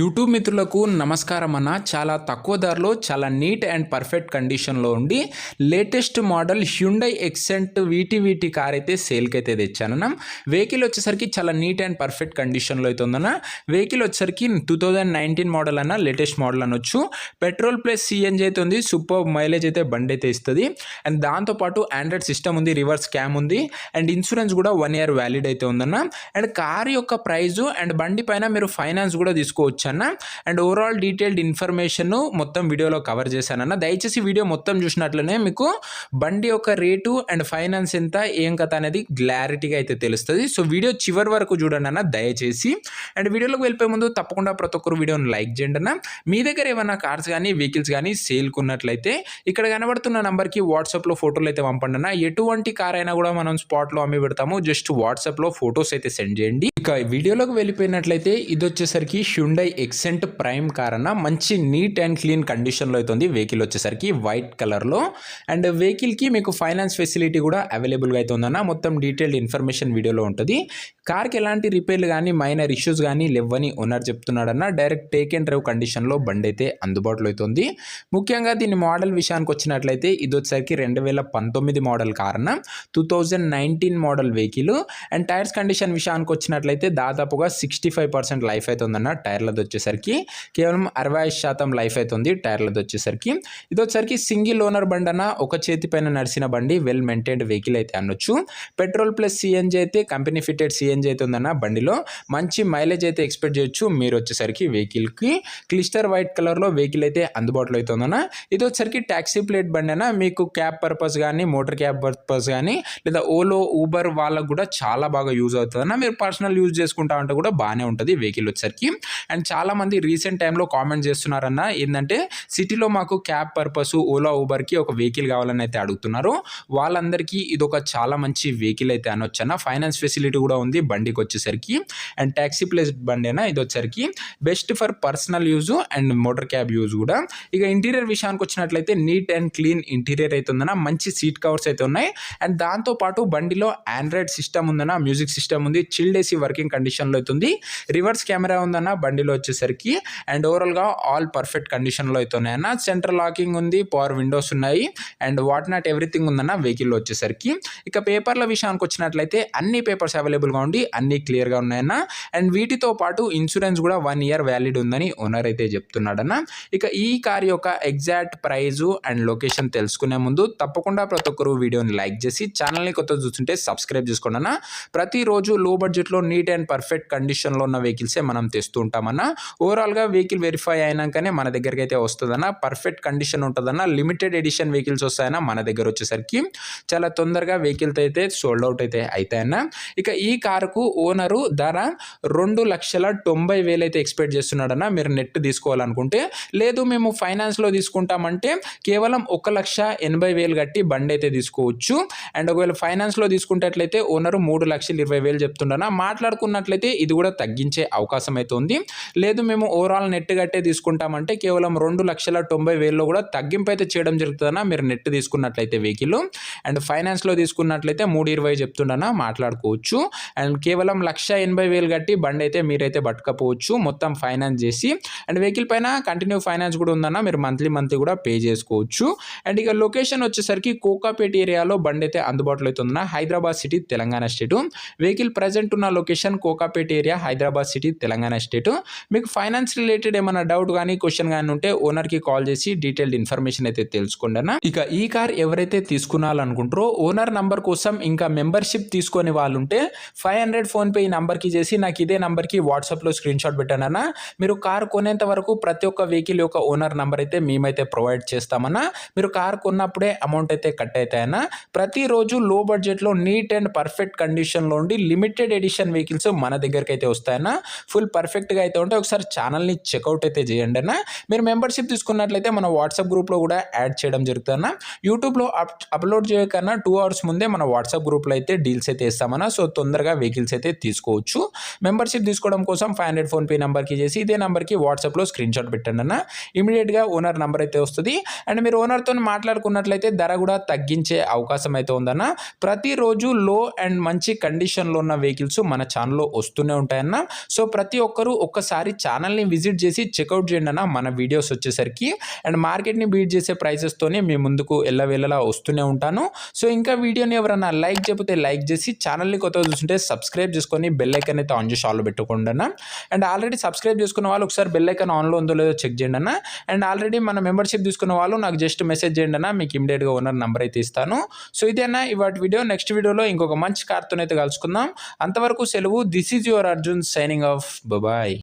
YouTube మిత్రులకు నమస్కారం అన్న. చాలా తక్కువ ధరలో చాలా నీట్ అండ్ పర్ఫెక్ట్ కండిషన్లో ఉండి లేటెస్ట్ మోడల్ హ్యుండై ఎక్సెంట్ వీటి కార్ అయితే సేల్కి అయితే తెచ్చానన్న. వెహికల్ వచ్చేసరికి చాలా నీట్ అండ్ పర్ఫెక్ట్ కండిషన్లో అయితే ఉందన్న. వెహికల్ వచ్చేసరికి 2019 మోడల్ అన్న, లేటెస్ట్ మోడల్ అనొచ్చు. పెట్రోల్ ప్లస్ సిఎన్జి అయితే ఉంది. సూపర్ మైలేజ్ అయితే బండి అయితే ఇస్తుంది. అండ్ దాంతోపాటు ఆండ్రాయిడ్ సిస్టమ్ ఉంది, రివర్స్ క్యామ్ ఉంది, అండ్ ఇన్సూరెన్స్ కూడా 1 year వ్యాలిడ్ అయితే ఉందన్న. అండ్ కార్ యొక్క ప్రైజు అండ్ బండి పైన మీరు ఫైనాన్స్ కూడా తీసుకోవచ్చు అన్న. అండ్ ఓవరాల్ డీటెయిల్డ్ ఇన్ఫర్మేషన్ మొత్తం వీడియోలో కవర్ చేశానన్న. దయచేసి వీడియో మొత్తం చూసినట్లనే మీకు బండి యొక్క రేటు అండ్ ఫైనాన్స్ ఎంత, ఏం కథ అనేది క్లారిటీగా అయితే తెలుస్తుంది. సో వీడియో చివరి వరకు చూడండి అన్న దయచేసి. అండ్ వీడియోలోకి వెళ్ళిపోయే ముందు తప్పకుండా ప్రతి ఒక్కరు వీడియోని లైక్ చేయండి అన్న. మీ దగ్గర ఏమైనా కార్స్ కానీ వెహికల్స్ కానీ సేల్కి ఉన్నట్లయితే ఇక్కడ కనబడుతున్న నంబర్కి వాట్సాప్లో ఫోటోలు అయితే పంపండి అన్న. ఎటువంటి కార్ అయినా కూడా మనం స్పాట్లో అమ్మి పెడతాము. జస్ట్ వాట్సాప్లో ఫొటోస్ అయితే సెండ్ చేయండి. ఇక వీడియోలోకి వెళ్ళిపోయినట్లయితే ఇది వచ్చేసరికి హ్యుండై ఎక్సెంట్ ప్రైమ్ కార్ అన్న. మంచి నీట్ అండ్ క్లీన్ కండిషన్లో అవుతుంది. వెహికల్ వచ్చేసరికి వైట్ కలర్లో. అండ్ వెహికల్కి మీకు ఫైనాన్స్ ఫెసిలిటీ కూడా అవైలబుల్గా అయితే ఉందన్న. మొత్తం డీటెయిల్డ్ ఇన్ఫర్మేషన్ వీడియోలో ఉంటుంది. కార్కి ఎలాంటి రిపేర్లు కానీ మైనర్ ఇష్యూస్ కానీ లేవని ఓనర్ చెప్తున్నాడన్న. డైరెక్ట్ టేక్ అండ్ డ్రైవ్ కండిషన్లో బండి అయితే అందుబాటులో అవుతుంది. ముఖ్యంగా దీని మోడల్ విషయానికి వచ్చినట్లయితే ఇది వచ్చేసరికి 2019 మోడల్ కార్ అన్న. 2019 model vehicle. And tyres condition విషయానికి వచ్చినట్లయితే దాదాపుగా 65% లైఫ్ అయితే ఉందన్న. టైర్లది వచ్చేసరికి కేవలం 65% లైఫ్ అయితే ఉంది టైర్లది వచ్చేసరికి. ఇది వచ్చేసరికి సింగిల్ ఓనర్ బండి అన్న. ఒక చేతి పైన నడిచిన బండి, వెల్ మెయింటైన్డ్ వెహికల్ అయితే అనొచ్చు. పెట్రోల్ ప్లస్ సిఎన్జి అయితే కంపెనీ ఫిటెడ్ సిఎన్జి అయితే ఉందన్న. బండిలో మంచి మైలేజ్ అయితే ఎక్స్పెక్ట్ చేయొచ్చు. మీరు వచ్చేసరికి వెహికల్కి క్లిస్టర్ వైట్ కలర్లో వెహికల్ అయితే అందుబాటులో అయితే ఉందన్న. ఇది వచ్చేసరికి ట్యాక్సీ ప్లేట్ బండి అన్న. మీకు క్యాబ్ పర్పస్ కానీ, మోటార్ క్యాబ్ పర్పస్ కానీ, లేదా ఓలో ఊబర్ వాళ్ళకు కూడా చాలా బాగా యూజ్ అవుతుంది అన్న. మీరు పర్సనల్ యూజ్ చేసుకుంటా అంటే కూడా బాగానే ఉంటుంది వెహికల్ వచ్చేసరికి. అండ్ చాలా మంది రీసెంట్ టైంలో కామెంట్ చేస్తున్నారన్న, ఏంటంటే సిటీలో మాకు క్యాబ్ పర్పస్ ఓలా ఊబర్కి ఒక వెహికల్ కావాలని అయితే అడుగుతున్నారు. వాళ్ళందరికీ ఇది ఒక చాలా మంచి వెహికల్ అయితే అనొచ్చు అన్న. ఫైనాన్స్ ఫెసిలిటీ కూడా ఉంది బండికి వచ్చేసరికి. అండ్ ట్యాక్సీ ప్లేస్ బండి అయినా ఇది వచ్చేసరికి best for personal use and motor cab use కూడా. ఇక ఇంటీరియర్ విషయానికి వచ్చినట్లయితే నీట్ అండ్ క్లీన్ ఇంటీరియర్ అయితే ఉందన్న. మంచి సీట్ కవర్స్ అయితే ఉన్నాయి. అండ్ దాంతోపాటు బండిలో ఆండ్రాయిడ్ సిస్టమ్ ఉందన్న, మ్యూజిక్ సిస్టమ్ ఉంది, చిల్డ్ ఏసీ వర్కింగ్ కండిషన్లో అవుతుంది. రివర్స్ కెమెరా ఉందన్న బండిలో వచ్చేసరికి. అండ్ ఓవరాల్గా ఆల్ పర్ఫెక్ట్ కండిషన్లో అయితే ఉన్నాయన్న. సెంటర్ లాకింగ్ ఉంది, పవర్ విండోస్ ఉన్నాయి, అండ్ వాట్ నాట్ ఎవ్రీథింగ్ ఉందన్న వెహికల్లో వచ్చేసరికి. ఇక పేపర్ల విషయానికి వచ్చినట్లయితే అన్ని పేపర్స్ అవైలబుల్గా ఉండి అన్ని క్లియర్గా ఉన్నాయన్న. అండ్ వీటితో పాటు ఇన్సూరెన్స్ కూడా 1 year వ్యాలిడ్ ఉందని ఓనర్ అయితే చెప్తున్నాడన్న. ఇక ఈ కార్ యొక్క ఎగ్జాక్ట్ ప్రైజు అండ్ లొకేషన్ తెలుసుకునే ముందు తప్పకుండా ప్రతి ఒక్కరు వీడియోని లైక్ చేసి ఛానల్ని కొత్త చూస్తుంటే సబ్స్క్రైబ్ చేసుకోండి అన్న. ప్రతిరోజు లో బడ్జెట్లో నీట్ అండ్ పర్ఫెక్ట్ కండిషన్లో ఉన్న వెహికల్సే మనం తెస్తూ ఉంటామన్నా. ఓవరాల్గా వెహికల్ వెరిఫై అయినాకనే మన దగ్గరికి అయితే వస్తుందన్న. పర్ఫెక్ట్ కండిషన్ ఉంటుందన్న. లిమిటెడ్ ఎడిషన్ వెహికల్స్ వస్తాయన్న మన దగ్గర వచ్చేసరికి. చాలా తొందరగా వెహికల్స్ అయితే సోల్డ్ అవుట్ అయితే అవుతాయన్న. ఇక ఈ కారుకు ఓనరు ధర 2,90,000 అయితే ఎక్స్పెక్ట్ చేస్తున్నాడన్న. మీరు నెట్ తీసుకోవాలనుకుంటే. లేదు మేము ఫైనాన్స్లో తీసుకుంటామంటే కేవలం 1,80,000 కట్టి బండి అయితే తీసుకోవచ్చు. అండ్ ఒకవేళ ఫైనాన్స్లో తీసుకుంటట్లయితే ఓనరు 3,20,000 చెప్తుండన్న. మాట్లాడుకున్నట్లయితే ఇది కూడా తగ్గించే అవకాశం అయితే ఉంది. లేదు మేము ఓవరాల్ నెట్ కట్టే తీసుకుంటామంటే కేవలం 2,90,000 కూడా తగ్గింపు అయితే చేయడం జరుగుతుందన్న. మీరు నెట్ తీసుకున్నట్లయితే వెహికల్. అండ్ ఫైనాన్స్లో తీసుకున్నట్లయితే 3,20,000 చెప్తుండన్న. మాట్లాడుకోవచ్చు. అండ్ కేవలం 1,80,000 కట్టి బండి అయితే మీరైతే పట్టుకపోవచ్చు మొత్తం ఫైనాన్స్ చేసి. అండ్ వెహికల్ పైన కంటిన్యూ ఫైనాన్స్ కూడా ఉందన్న. మీరు మంత్లీ కూడా పే చేసుకోవచ్చు. అండ్ ఇక లొకేషన్ వచ్చేసరికి కోకాపేట ఏరియాలో బండి అయితే అందుబాటులో అవుతుందన్న. Hyderabad city, Telangana state. Vehicle present ఉన్న location Kokapet area, Hyderabad city, Telangana state. మీకు ఫైనాన్స్ రిలేటెడ్ ఏమైనా డౌట్ కానీ క్వశ్చన్ కానీ ఉంటే ఓనర్కి కాల్ చేసి డీటెయిల్డ్ ఇన్ఫర్మేషన్ అయితే తెలుసుకోండి అన్న. ఇక ఈ కార్ ఎవరైతే తీసుకున్నారనుకుంటారో ఓనర్ నంబర్ కోసం ఇంకా మెంబర్షిప్ తీసుకొని వాళ్ళు ఉంటే 500 ఫోన్పే ఈ నంబర్కి చేసి నాకు ఇదే నంబర్కి వాట్సాప్లో స్క్రీన్ షాట్ పెట్టాను అన్న. మీరు కార్ కొనేంత వరకు ప్రతి ఒక్క వెహికల్ యొక్క ఓనర్ నంబర్ అయితే మేమైతే ప్రొవైడ్ చేస్తామన్నా. మీరు కార్ కొన్నప్పుడే అమౌంట్ అయితే కట్ అవుతాయన్న. ప్రతిరోజు లో బడ్జెట్లో నీట్ అండ్ పర్ఫెక్ట్ కండిషన్లో ఉండి లిమిటెడ్ ఎడిషన్ వెహికల్స్ మన దగ్గరికి అయితే వస్తాయన్న. ఫుల్ పర్ఫెక్ట్గా అయితే ఉంటే ఒకసారి ఛానల్ని చెక్అవుట్ అయితే చేయండి అన్న. మీరు మెంబర్షిప్ తీసుకున్నట్లయితే మన వాట్సాప్ గ్రూప్లో కూడా యాడ్ చేయడం జరుగుతుందన్న. యూట్యూబ్లో అప్లోడ్ చేయకన్నా 2 hours ముందే మన వాట్సాప్ గ్రూప్లో అయితే డీల్స్ అయితే ఇస్తామన్నా. సో తొందరగా వెహికల్స్ అయితే తీసుకోవచ్చు. మెంబర్షిప్ తీసుకోవడం కోసం 500 ఫోన్పే నెంబర్కి చేసి ఇదే నెంబర్కి వాట్సాప్లో స్క్రీన్ షాట్ పెట్టండి అన్న. ఇమీడియట్గా ఓనర్ నెంబర్ అయితే వస్తుంది. అండ్ మీరు ఓనర్తో మాట్లాడుకున్నట్లయితే ధర కూడా తగ్గించే అవకాశం అయితే ఉందన్న. ప్రతిరోజు లో అండ్ మంచి కండిషన్లో ఉన్న వెహికల్స్ మన ఛానల్లో వస్తూనే ఉంటాయన్న. సో ప్రతి ఒక్కరూ ఒక్కసారి ఛానల్ని విజిట్ చేసి చెక్అవుట్ చేయండి అన్న మన వీడియోస్ వచ్చేసరికి. అండ్ మార్కెట్ని బీట్ చేసే ప్రైసెస్తోనే మీ ముందుకు ఎల్లవేళలా వస్తూనే ఉంటాను. సో ఇంకా వీడియోని ఎవరన్నా లైక్ చేయకపోతే లైక్ చేసి ఛానల్ని కొత్తగా చూస్తుంటే సబ్స్క్రైబ్ చేసుకొని బెల్ ఐకాన్ అయితే ఆన్ చేసి ఆన్లో పెట్టుకోండి అన్న. అండ్ ఆల్రెడీ సబ్స్క్రైబ్ చేసుకున్న వాళ్ళు ఒకసారి బెల్ ఐకాన్ ఆన్లో ఉందో లేదో చెక్ చేయండి అన్న. అండ్ ఆల్రెడీ మన మెంబర్షిప్ తీసుకున్న వాళ్ళు నాకు జస్ట్ మెసేజ్ చేయండి అన్న, మీకు ఇమీడియట్గా ఓనర్ నెంబర్ అయితే ఇస్తాను. సో ఇదేనా ఇవాటి వీడియో. నెక్స్ట్ వీడియోలో ఇంకొక మంచి కార్తో అయితే కలుసుకుందాం. అంతవరకు సెలవు. This is your Arjun signing off. Bye.